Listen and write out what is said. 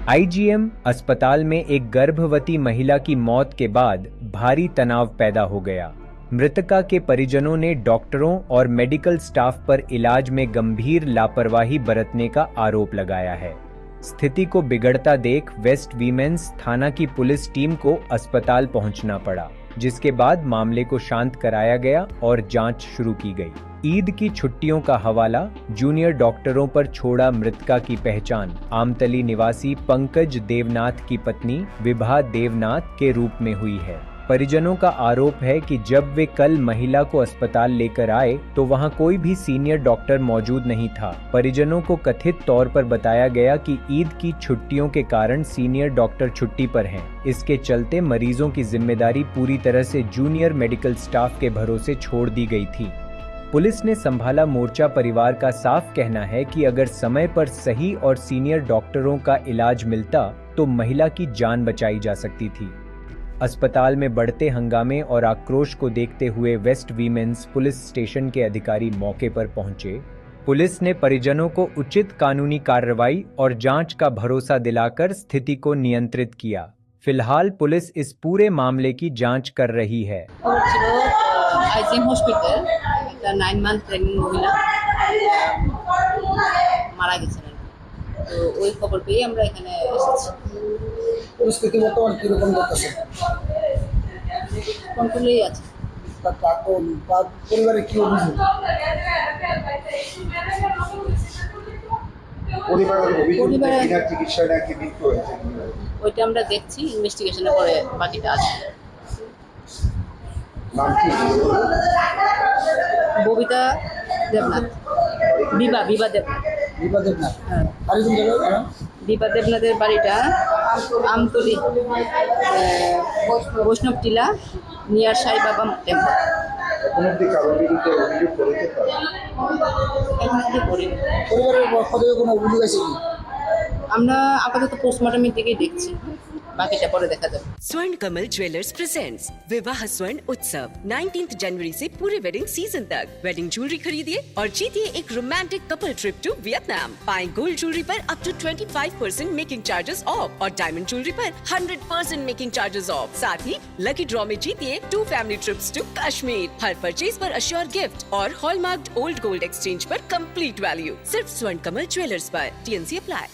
IgM अस्पताल में एक गर्भवती महिला की मौत के बाद भारी तनाव पैदा हो गया। मृतका के परिजनों ने डॉक्टरों और मेडिकल स्टाफ पर इलाज में गंभीर लापरवाही बरतने का आरोप लगाया है। स्थिति को बिगड़ता देख वेस्ट वीमेंस थाना की पुलिस टीम को अस्पताल पहुंचना पड़ा, जिसके बाद मामले को शांत कराया गया और जांच शुरू की गई। ईद की छुट्टियों का हवाला जूनियर डॉक्टरों पर छोड़ा मृतका की पहचान आमतली निवासी पंकज देवनाथ की पत्नी विभा देवनाथ के रूप में हुई है। परिजनों का आरोप है कि जब वे कल महिला को अस्पताल लेकर आए तो वहां कोई भी सीनियर डॉक्टर मौजूद नहीं था। परिजनों को कथित तौर पर बताया गया कि ईद की छुट्टियों के कारण सीनियर डॉक्टर छुट्टी पर हैं। इसके चलते मरीजों की जिम्मेदारी पूरी तरह से जूनियर मेडिकल स्टाफ के भरोसे छोड़ दी गई थी। पुलिस ने संभाला मोर्चा परिवार का साफ कहना है कि अगर समय पर सही और सीनियर डॉक्टरों का इलाज मिलता तो महिला की जान बचाई जा सकती थी। अस्पताल में बढ़ते हंगामे और आक्रोश को देखते हुए वेस्ट वीमेंस पुलिस स्टेशन के अधिकारी मौके पर पहुंचे। पुलिस ने परिजनों को उचित कानूनी कार्रवाई और जांच का भरोसा दिलाकर स्थिति को नियंत्रित किया। फिलहाल पुलिस इस पूरे मामले की जांच कर रही है। हॉस्पिटल 9 মান্থ প্রেগনেন্ট মহিলা মারা গেছেন, তো ওই খবর পেয়ে আমরা এখানে এসেছি। পরিস্থিতি বর্তমান কিরকম করতেছে? কন্ট্রোলেই আছে। পরিবারে কি অভিযোগ? পরিবারের চিকিৎসায় নাকি মৃত্যু হয়েছে, ওইটা আমরা দেখছি, ইনভেস্টিগেশনের পরে বাকিটা আছে। নাম কি? ববিতা দেবনাথ। বিভা দেবনাথ। বিভা দেবনাথ। হ্যাঁ। আর কোন জায়গায়? বিভা দেবনাথের বাড়িটা আমতলি বৈষ্ণব টিলা নিয়ার সাই বাবা টেম্পল। পরিবারের পক্ষ থেকে কোনো অভিযোগ আছে কি? আমরা আপাতত পোস্টমর্টমের দিকেই দেখছি, বাকিটা পরে দেখা যাবে। स्वर्ण कमल ज्वेलर्स प्रेजेंट्स विवाह स्वर्ण उत्सव 19 जनवरी से पूरे वेडिंग सीजन तक। वेडिंग ज्वेलरी खरीदिए और जीतिए एक romantic couple trip to Vietnam. पाएं गोल्ड ज्वेलरी पर up to 25% making charges off और डायमंड ज्वेलरी पर 100% मेकिंग चार्जेस ऑफ। साथ ही लकी ड्रॉ में जीतिए 2 फैमिली ट्रिप्स टू कश्मीर। हर परचेज पर अश्योर गिफ्ट और हॉलमार्क्ड ओल्ड गोल्ड एक्सचेंज पर कंप्लीट वैल्यू। सिर्फ स्वर्ण कमल ज्वेलर्स पर। TNC apply.